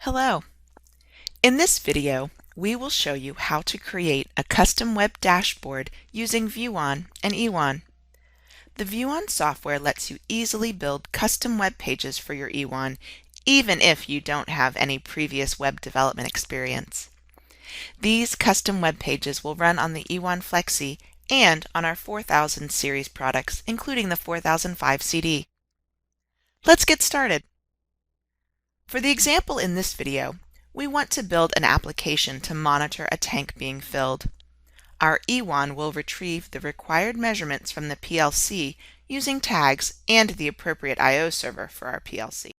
Hello. In this video, we will show you how to create a custom web dashboard using ViewON and eWON. The ViewON software lets you easily build custom web pages for your eWON, even if you don't have any previous web development experience. These custom web pages will run on the eWON Flexi and on our 4000 series products, including the 4005 CD. Let's get started. For the example in this video, we want to build an application to monitor a tank being filled. Our eWON will retrieve the required measurements from the PLC using tags and the appropriate I/O server for our PLC.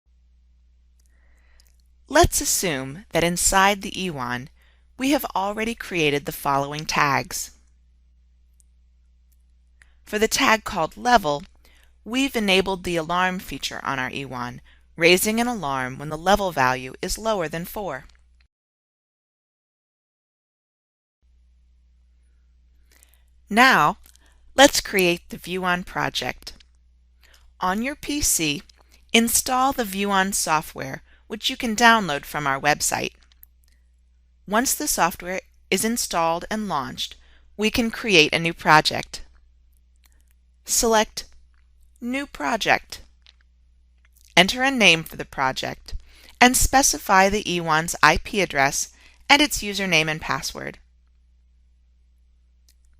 Let's assume that inside the eWON, we have already created the following tags. For the tag called level, we've enabled the alarm feature on our eWON, raising an alarm when the level value is lower than 4. Now, let's create the ViewON project. On your PC, install the ViewON software, which you can download from our website. Once the software is installed and launched, we can create a new project. Select New Project. Enter a name for the project and specify the eWON's IP address and its username and password.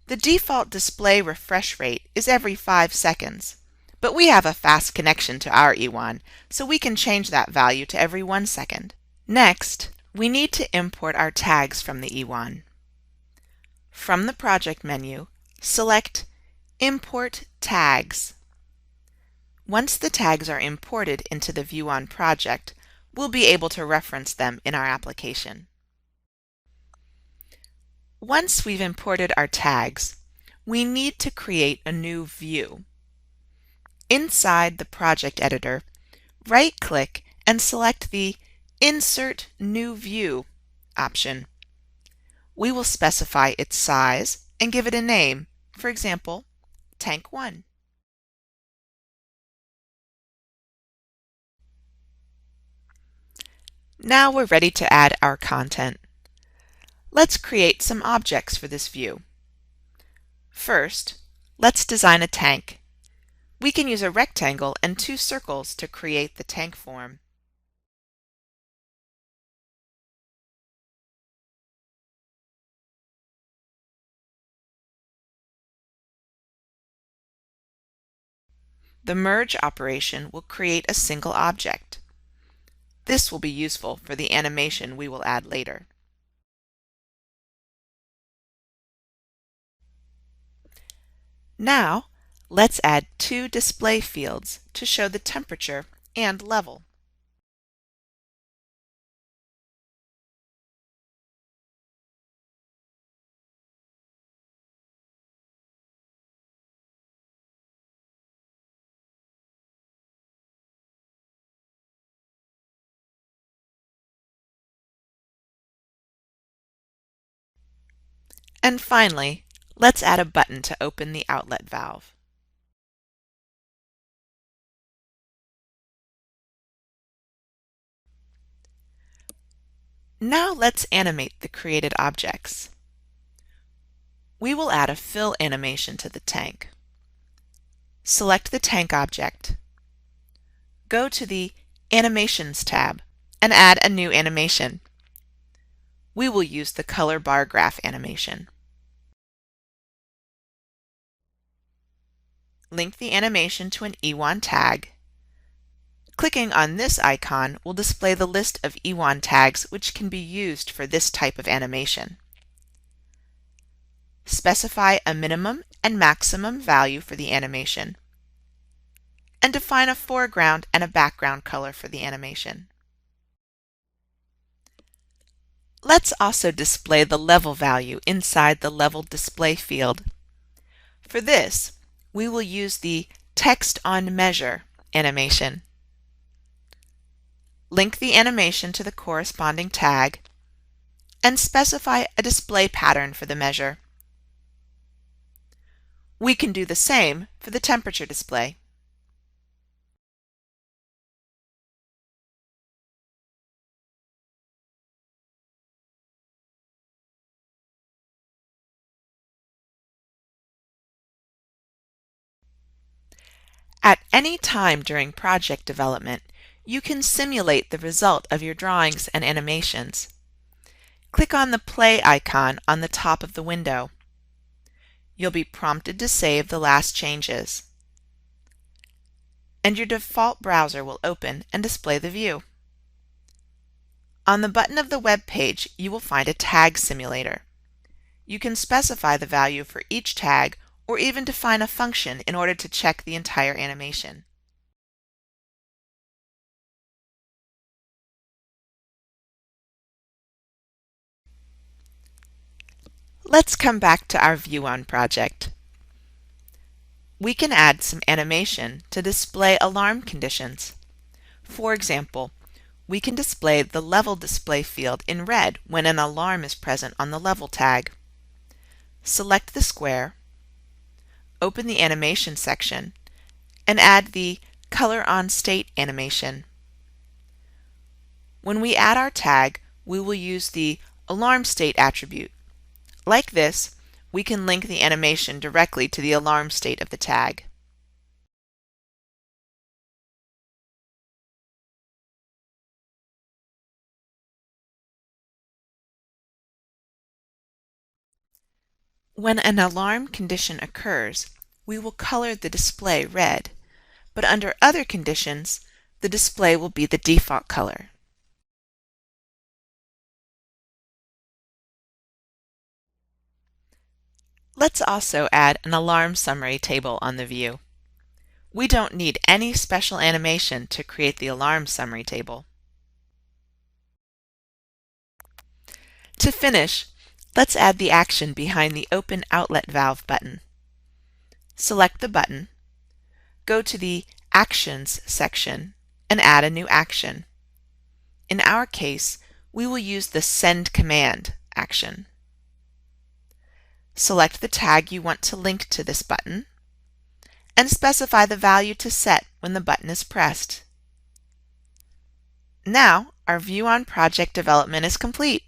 The default display refresh rate is every 5 seconds, but we have a fast connection to our eWON, so we can change that value to every 1 second. Next, we need to import our tags from the eWON. From the project menu, select Import Tags. Once the tags are imported into the ViewON project, we'll be able to reference them in our application. Once we've imported our tags, we need to create a new view. Inside the project editor, right-click and select the Insert New View option. We will specify its size and give it a name, for example, Tank 1. Now we're ready to add our content. Let's create some objects for this view. First, let's design a tank. We can use a rectangle and 2 circles to create the tank form. The merge operation will create a single object. This will be useful for the animation we will add later. Now, let's add 2 display fields to show the temperature and level. And finally, let's add a button to open the outlet valve. Now let's animate the created objects. We will add a fill animation to the tank. Select the tank object. Go to the Animations tab and add a new animation. We will use the color bar graph animation. Link the animation to an eWON tag. Clicking on this icon will display the list of eWON tags which can be used for this type of animation. Specify a minimum and maximum value for the animation, and define a foreground and a background color for the animation. Let's also display the level value inside the level display field. For this, we will use the Text on Measure animation. Link the animation to the corresponding tag and specify a display pattern for the measure. We can do the same for the temperature display. At any time during project development, you can simulate the result of your drawings and animations. Click on the play icon on the top of the window. You'll be prompted to save the last changes, and your default browser will open and display the view. On the button of the web page, you will find a tag simulator. You can specify the value for each tag or even define a function in order to check the entire animation. Let's come back to our ViewON project. We can add some animation to display alarm conditions. For example, we can display the level display field in red when an alarm is present on the level tag. Select the square, open the animation section, and add the Color on State animation. When we add our tag, we will use the Alarm State attribute. Like this, we can link the animation directly to the alarm state of the tag. When an alarm condition occurs, we will color the display red, but under other conditions, the display will be the default color. Let's also add an alarm summary table on the view. We don't need any special animation to create the alarm summary table. To finish, let's add the action behind the Open Outlet Valve button. Select the button, go to the Actions section, and add a new action. In our case, we will use the Send Command action. Select the tag you want to link to this button, and specify the value to set when the button is pressed. Now, our ViewON project development is complete.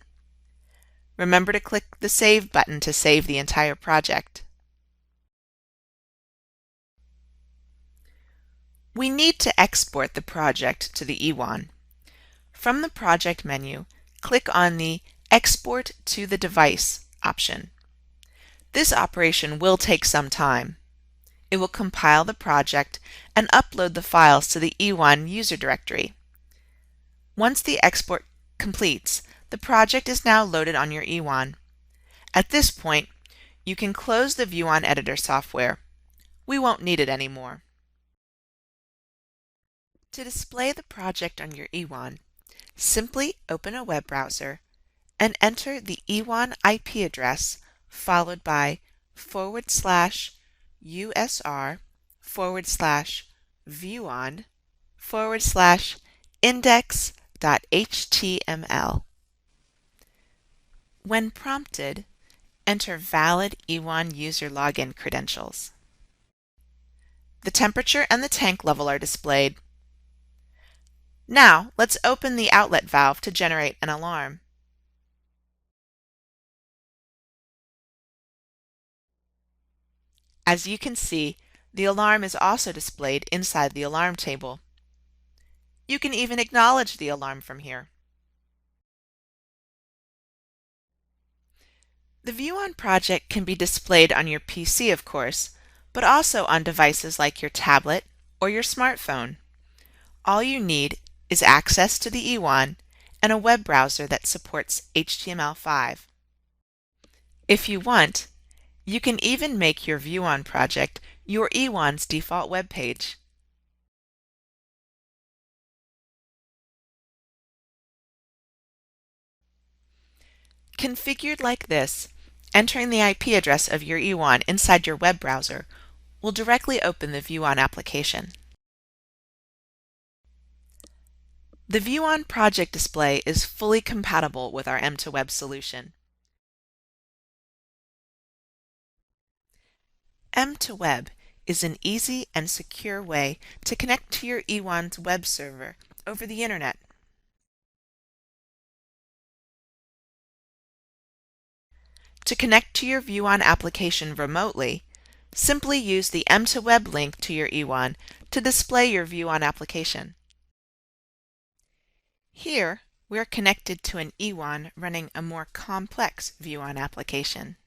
Remember to click the Save button to save the entire project. We need to export the project to the ViewON. From the Project menu, click on the Export to the Device option. This operation will take some time. It will compile the project and upload the files to the ViewON user directory. Once the export completes, the project is now loaded on your ViewON. At this point, you can close the ViewON editor software. We won't need it anymore. To display the project on your ViewON, simply open a web browser and enter the ViewON IP address followed by /usr/viewn/index.html. When prompted, enter valid ViewON user login credentials. The temperature and the tank level are displayed. Now, let's open the outlet valve to generate an alarm. As you can see, the alarm is also displayed inside the alarm table. You can even acknowledge the alarm from here. The ViewON project can be displayed on your PC, of course, but also on devices like your tablet or your smartphone. All you need is access to the ViewON and a web browser that supports HTML5. If you want, you can even make your ViewON project your ViewON's default web page. Configured like this, entering the IP address of your ViewON inside your web browser will directly open the ViewON application. The ViewON project display is fully compatible with our M2Web solution. M2Web is an easy and secure way to connect to your ViewON's web server over the Internet. To connect to your ViewON application remotely, Simply use the M2Web link to your ViewON to display your ViewON application. Here, we're connected to an ViewON running a more complex ViewON application.